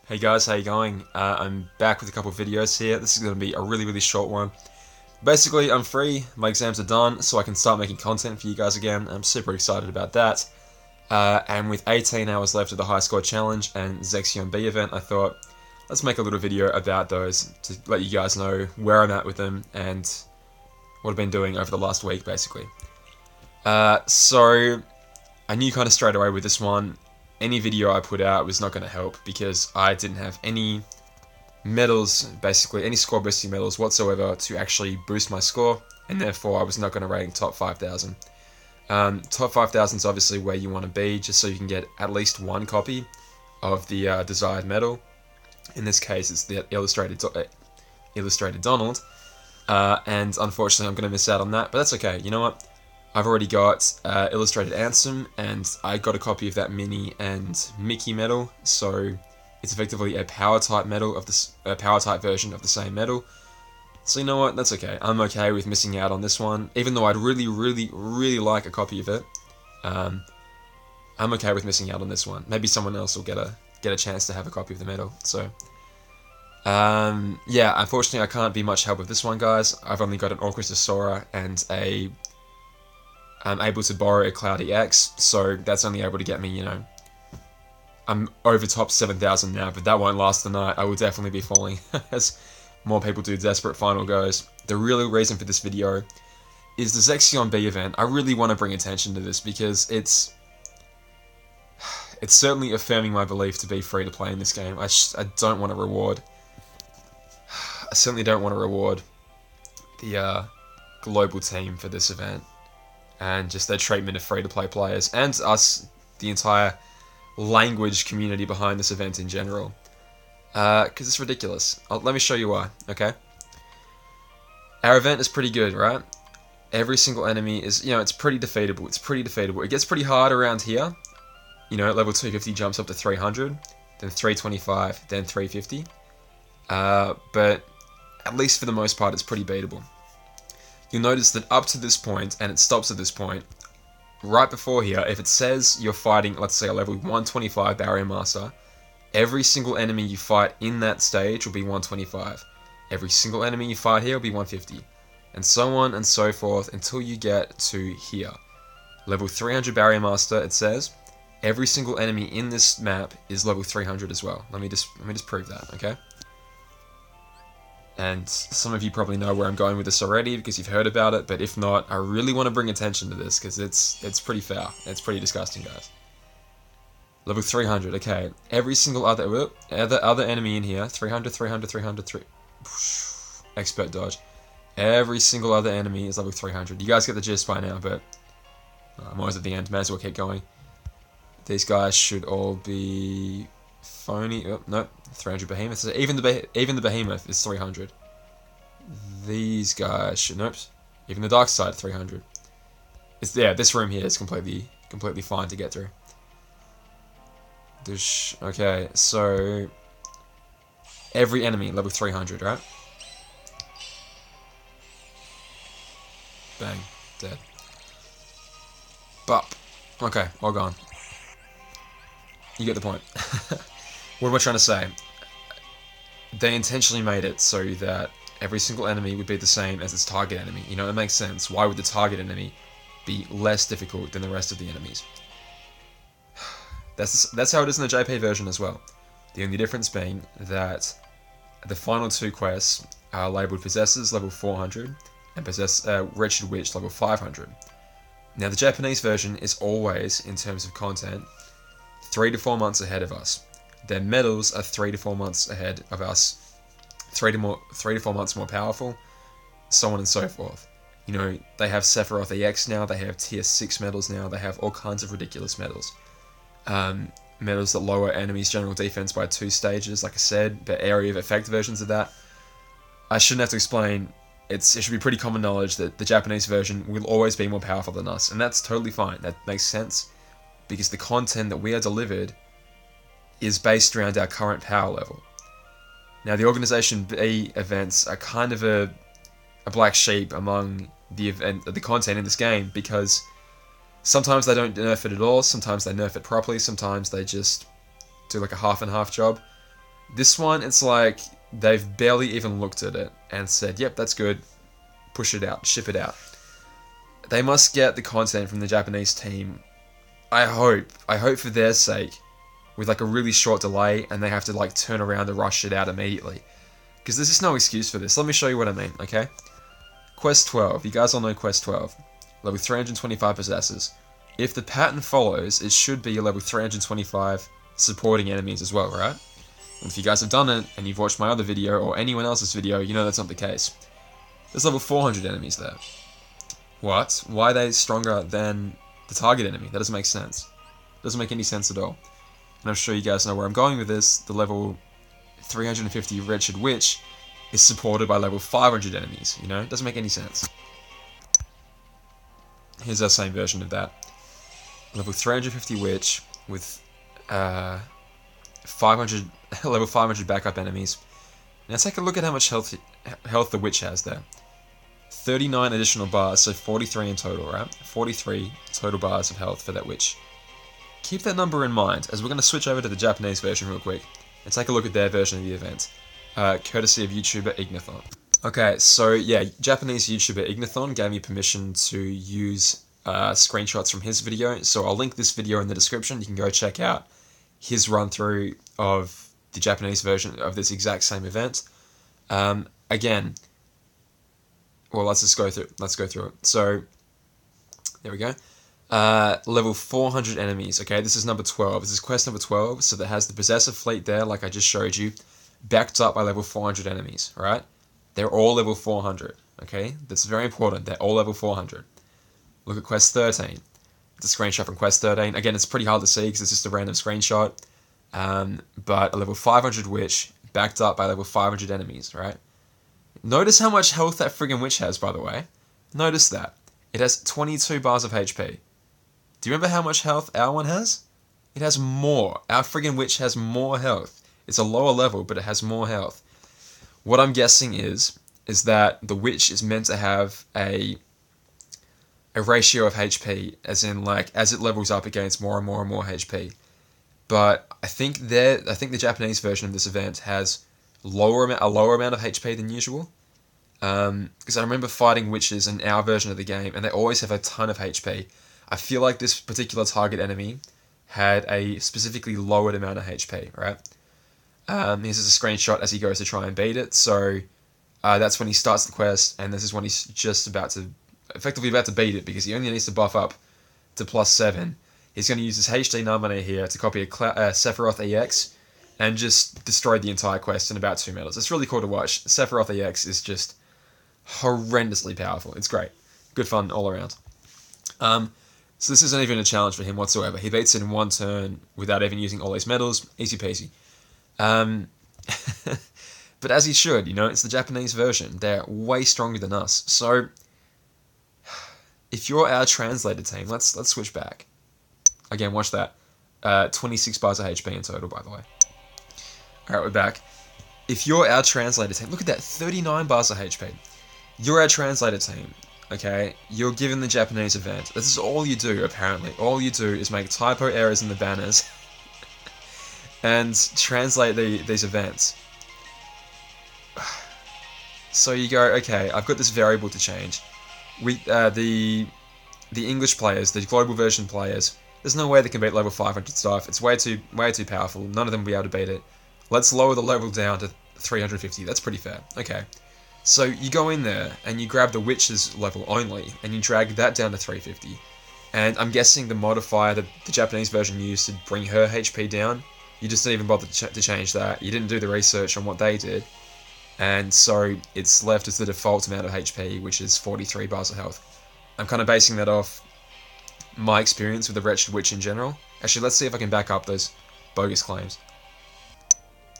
Hey guys, how you going? I'm back with a couple of videos here. This is going to be a really short one. Basically, I'm free, my exams are done, so I can start making content for you guys again. I'm super excited about that. And with 18 hours left of the high score challenge and Zexion B event, I thought, let's make a little video about those to let you guys know where I'm at with them and what I've been doing over the last week, basically. So, I knew kind of straight away with this one, any video I put out was not going to help because I didn't have any medals, basically any score boosting medals whatsoever to actually boost my score, and therefore I was not going to rank top 5,000. Top 5,000 is obviously where you want to be, just so you can get at least one copy of the desired medal. In this case, it's the illustrated Donald, and unfortunately I'm going to miss out on that, but that's okay. You know what? I've already got Illustrated Ansem, and I got a copy of that Mini and Mickey medal, so it's effectively a power type medal of the power type version of the same medal. So you know what? That's okay. I'm okay with missing out on this one, even though I'd really like a copy of it. I'm okay with missing out on this one. Maybe someone else will get a chance to have a copy of the medal. So yeah, unfortunately I can't be much help with this one, guys. I've only got an Orchestra and I'm able to borrow a Cloudy X, so that's only able to get me, you know, I'm over top 7,000 now, but that won't last the night. I will definitely be falling as more people do desperate final goes. The real reason for this video is the Zexion B event. I really want to bring attention to this because it's certainly affirming my belief to be free to play in this game. I don't want to reward. I certainly don't want to reward the global team for this event and just their treatment of free-to-play players, and us, the entire language community behind this event in general. Because it's ridiculous. Let me show you why, okay? Our event is pretty good, right? Every single enemy is, you know, it's pretty defeatable. It gets pretty hard around here. You know, level 250 jumps up to 300, then 325, then 350. But at least for the most part, it's pretty beatable. You'll notice that up to this point, and it stops at this point, right before here, if it says you're fighting, let's say, a level 125 Barrier Master, every single enemy you fight in that stage will be 125. Every single enemy you fight here will be 150. And so on and so forth until you get to here. Level 300 Barrier Master, it says, every single enemy in this map is level 300 as well. Let me just prove that, okay? And some of you probably know where I'm going with this already because you've heard about it, but if not, I really want to bring attention to this because it's pretty foul. It's pretty disgusting, guys. Level 300, okay. Every single other enemy in here, 300, 300, 300, 3... Expert dodge. Every single other enemy is level 300. You guys get the gist by now, but I'm always at the end. May as well keep going. These guys should all be phony. Oh, no, 300 behemoths. Even the behemoth is 300. These guys should, nope. Even the dark side 300. It's, yeah, this room here is completely fine to get through. Okay, so every enemy level 300, right? Bang, dead. Bop. Okay, all gone. You get the point. What am I trying to say? They intentionally made it so that every single enemy would be the same as its target enemy. You know, it makes sense. Why would the target enemy be less difficult than the rest of the enemies? That's how it is in the JP version as well. The only difference being that the final two quests are labelled Possessors level 400 and Wretched Witch level 500. Now the Japanese version is always, in terms of content, 3 to 4 months ahead of us. Their medals are 3 to 4 months ahead of us, 3 to 4 months more powerful, so on and so forth. You know, they have Sephiroth EX now, they have tier 6 medals now, they have all kinds of ridiculous medals. Medals that lower enemies' general defense by 2 stages, like I said, but area of effect versions of that. I shouldn't have to explain, it should be pretty common knowledge that the Japanese version will always be more powerful than us, and that's totally fine, that makes sense, because the content that we are delivered is based around our current power level. Now the Organization B events are kind of a black sheep among the content in this game because sometimes they don't nerf it at all, sometimes they nerf it properly, sometimes they just do like a half and half job. This one, it's like they've barely even looked at it and said, yep, that's good, push it out, ship it out. They must get the content from the Japanese team, I hope for their sake, with like a really short delay, and they have to like turn around and rush it out immediately. Because there's just no excuse for this. Let me show you what I mean, okay? Quest 12, you guys all know Quest 12. Level 325 possessors. If the pattern follows, it should be a level 325 supporting enemies as well, right? And if you guys have done it, and you've watched my other video, or anyone else's video, you know that's not the case. There's level 400 enemies there. What? Why are they stronger than the target enemy? That doesn't make sense. Doesn't make any sense at all. And I'm sure you guys know where I'm going with this. The level 350 Wretched Witch is supported by level 500 enemies, you know? It doesn't make any sense. Here's our same version of that. Level 350 Witch with 500 level 500 backup enemies. Now take a look at how much health the Witch has there. 39 additional bars, so 43 in total, right? 43 total bars of health for that Witch. Keep that number in mind, as we're going to switch over to the Japanese version real quick, and take a look at their version of the event, courtesy of YouTuber Ignathon. Okay, so yeah, Japanese YouTuber Ignathon gave me permission to use screenshots from his video, so I'll link this video in the description. You can go check out his run-through of the Japanese version of this exact same event. Again, well, let's go through it. So, there we go. Level 400 enemies. Okay, this is number 12. This is quest number 12. So that has the Possessor fleet there, like I just showed you, backed up by level 400 enemies, right? They're all level 400, okay? That's very important. They're all level 400. Look at quest 13. It's a screenshot from quest 13. Again, it's pretty hard to see because it's just a random screenshot. But a level 500 Witch backed up by level 500 enemies, right? Notice how much health that friggin' Witch has, by the way. Notice that. It has 22 bars of HP. Do you remember how much health our one has? It has more. Our friggin' Witch has more health. It's a lower level, but it has more health. What I'm guessing is that the Witch is meant to have a ratio of HP, as in like as it levels up, it gains more and more and more HP. But I think the Japanese version of this event has a lower amount of HP than usual. Because I remember fighting witches in our version of the game, and they always have a ton of HP. I feel like this particular target enemy had a specifically lowered amount of HP, right? This is a screenshot as he goes to try and beat it. So that's when he starts the quest, and this is when he's just effectively about to beat it, because he only needs to buff up to +7. He's going to use his HD nominator here to copy a Sephiroth EX and just destroy the entire quest in about 2 minutes. It's really cool to watch. Sephiroth EX is just horrendously powerful. It's great. Good fun all around. So this isn't even a challenge for him whatsoever. He beats it in 1 turn without even using all his medals. Easy peasy. But as he should, you know, it's the Japanese version. They're way stronger than us. So if you're our translator team, let's switch back. Again, watch that. 26 bars of HP in total, by the way. Alright, we're back. If you're our translator team, look at that, 39 bars of HP. You're our translator team, okay? You're given the Japanese event. This is all you do, apparently. All you do is make typo errors in the banners and translate these events. So you go, okay, I've got this variable to change. The English players, the global version players, there's no way they can beat level 500 stuff. It's way too powerful. None of them will be able to beat it. Let's lower the level down to 350. That's pretty fair. Okay. So you go in there and you grab the Witch's level only, and you drag that down to 350. And I'm guessing the modifier that the Japanese version used to bring her HP down, you just didn't even bother to change that. You didn't do the research on what they did. And so it's left as the default amount of HP, which is 43 bars of health. I'm kind of basing that off my experience with the Wretched Witch in general. Actually, let's see if I can back up those bogus claims.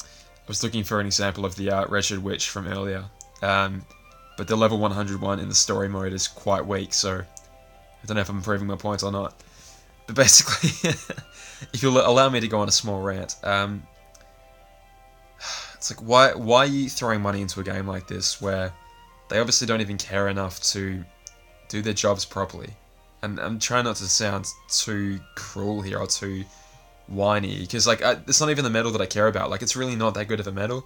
I was looking for an example of the Wretched Witch from earlier. But the level 101 in the story mode is quite weak, so I don't know if I'm proving my point or not. But basically, if you'll allow me to go on a small rant, it's like, why are you throwing money into a game like this where they obviously don't even care enough to do their jobs properly? And I'm trying not to sound too cruel here or too whiny, because like it's not even the medal that I care about. Like, it's really not that good of a medal.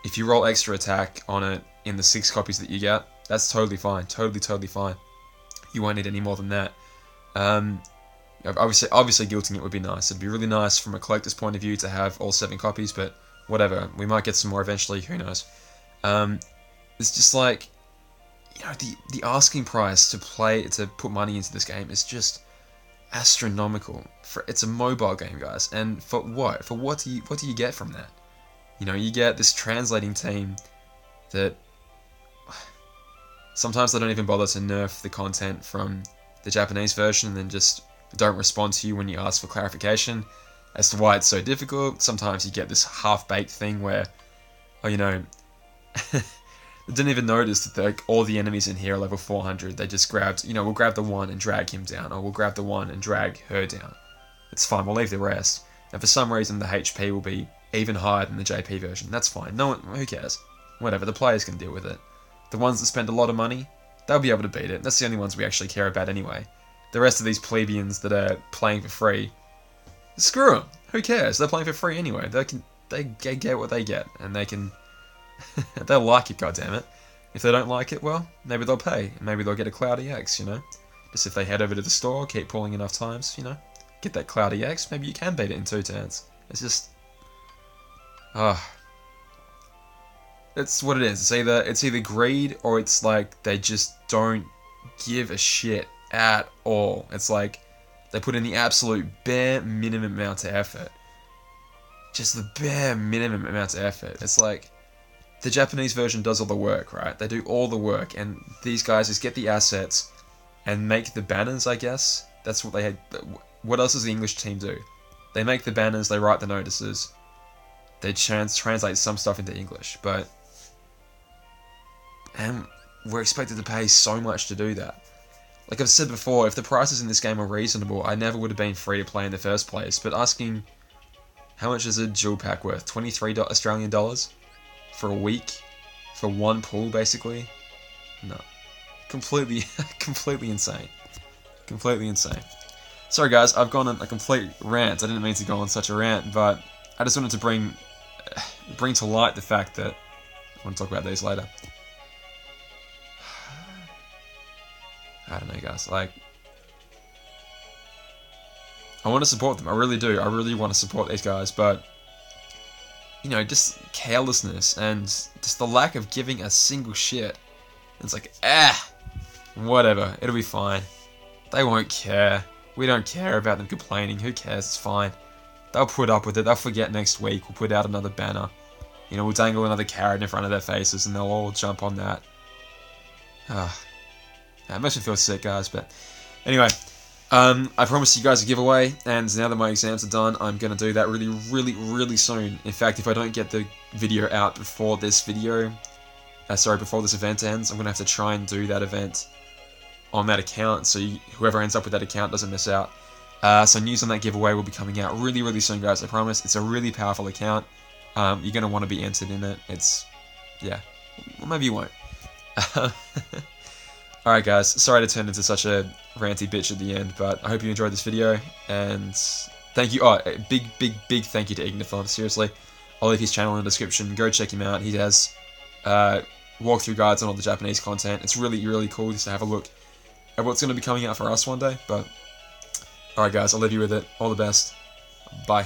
If you roll extra attack on it in the 6 copies that you get, that's totally fine. Totally fine. You won't need any more than that. Obviously guilting it would be nice. It'd be really nice from a collector's point of view to have all 7 copies, but whatever. We might get some more eventually, who knows. It's just like, you know, the asking price to put money into this game is just astronomical. It's a mobile game, guys, and for what? What do you get from that? You know, you get this translating team that sometimes they don't even bother to nerf the content from the Japanese version, and then just don't respond to you when you ask for clarification as to why it's so difficult. Sometimes you get this half-baked thing where, oh, you know, I didn't even notice that all the enemies in here are level 400. They just grabbed, you know, we'll grab the one and drag him down, or we'll grab the one and drag her down. It's fine, we'll leave the rest. And for some reason the HP will be even higher than the JP version. That's fine. No one, who cares? Whatever, the players can deal with it. The ones that spend a lot of money, they'll be able to beat it. That's the only ones we actually care about anyway. The rest of these plebeians that are playing for free, screw them. Who cares? They're playing for free anyway. They get what they get, and they can. They'll like it, goddammit. If they don't like it, well, maybe they'll pay. Maybe they'll get a Cloud EX, you know? Just if they head over to the store, keep pulling enough times, you know? Get that Cloud EX, maybe you can beat it in 2 turns. It's just... it's what it is. It's either greed, or it's like they just don't give a shit at all. It's like they put in the absolute bare minimum amount of effort. Just the bare minimum amount of effort. It's like... the Japanese version does all the work, right? They do all the work, and these guys just get the assets and make the banners, I guess. That's what they had. What else does the English team do? They make the banners, they write the notices, they translate some stuff into English, and we're expected to pay so much to do that. Like I've said before, if the prices in this game are reasonable, I never would have been free to play in the first place, but asking, how much is a jewel pack worth? 23 Australian dollars? For a week? For one pull, basically? No. Completely insane. Completely insane. Sorry guys, I've gone on a complete rant. I didn't mean to go on such a rant, but I just wanted to bring to light the fact that... I want to talk about these later. I don't know, guys. Like, I want to support them. I really do. I really want to support these guys, but... you know, just carelessness and just the lack of giving a single shit. It's like, whatever, it'll be fine. They won't care. We don't care about them complaining. Who cares? It's fine. They'll put up with it. They'll forget next week. We'll put out another banner. You know, we'll dangle another carrot in front of their faces and they'll all jump on that. It makes me feel sick, guys, but anyway. I promised you guys a giveaway, and now that my exams are done, I'm going to do that really soon. In fact, if I don't get the video out before this before this event ends, I'm going to have to try and do that event on that account, so whoever ends up with that account doesn't miss out. So news on that giveaway will be coming out really soon, guys, I promise. It's a really powerful account. You're going to want to be entered in it. Yeah. Well, maybe you won't. Alright guys, sorry to turn into such a ranty bitch at the end, but I hope you enjoyed this video, and thank you, a big thank you to Ignathon, seriously. I'll leave his channel in the description, go check him out. He has walkthrough guides on all the Japanese content. It's really cool just to have a look at what's going to be coming out for us one day, but alright guys, I'll leave you with it. All the best. Bye.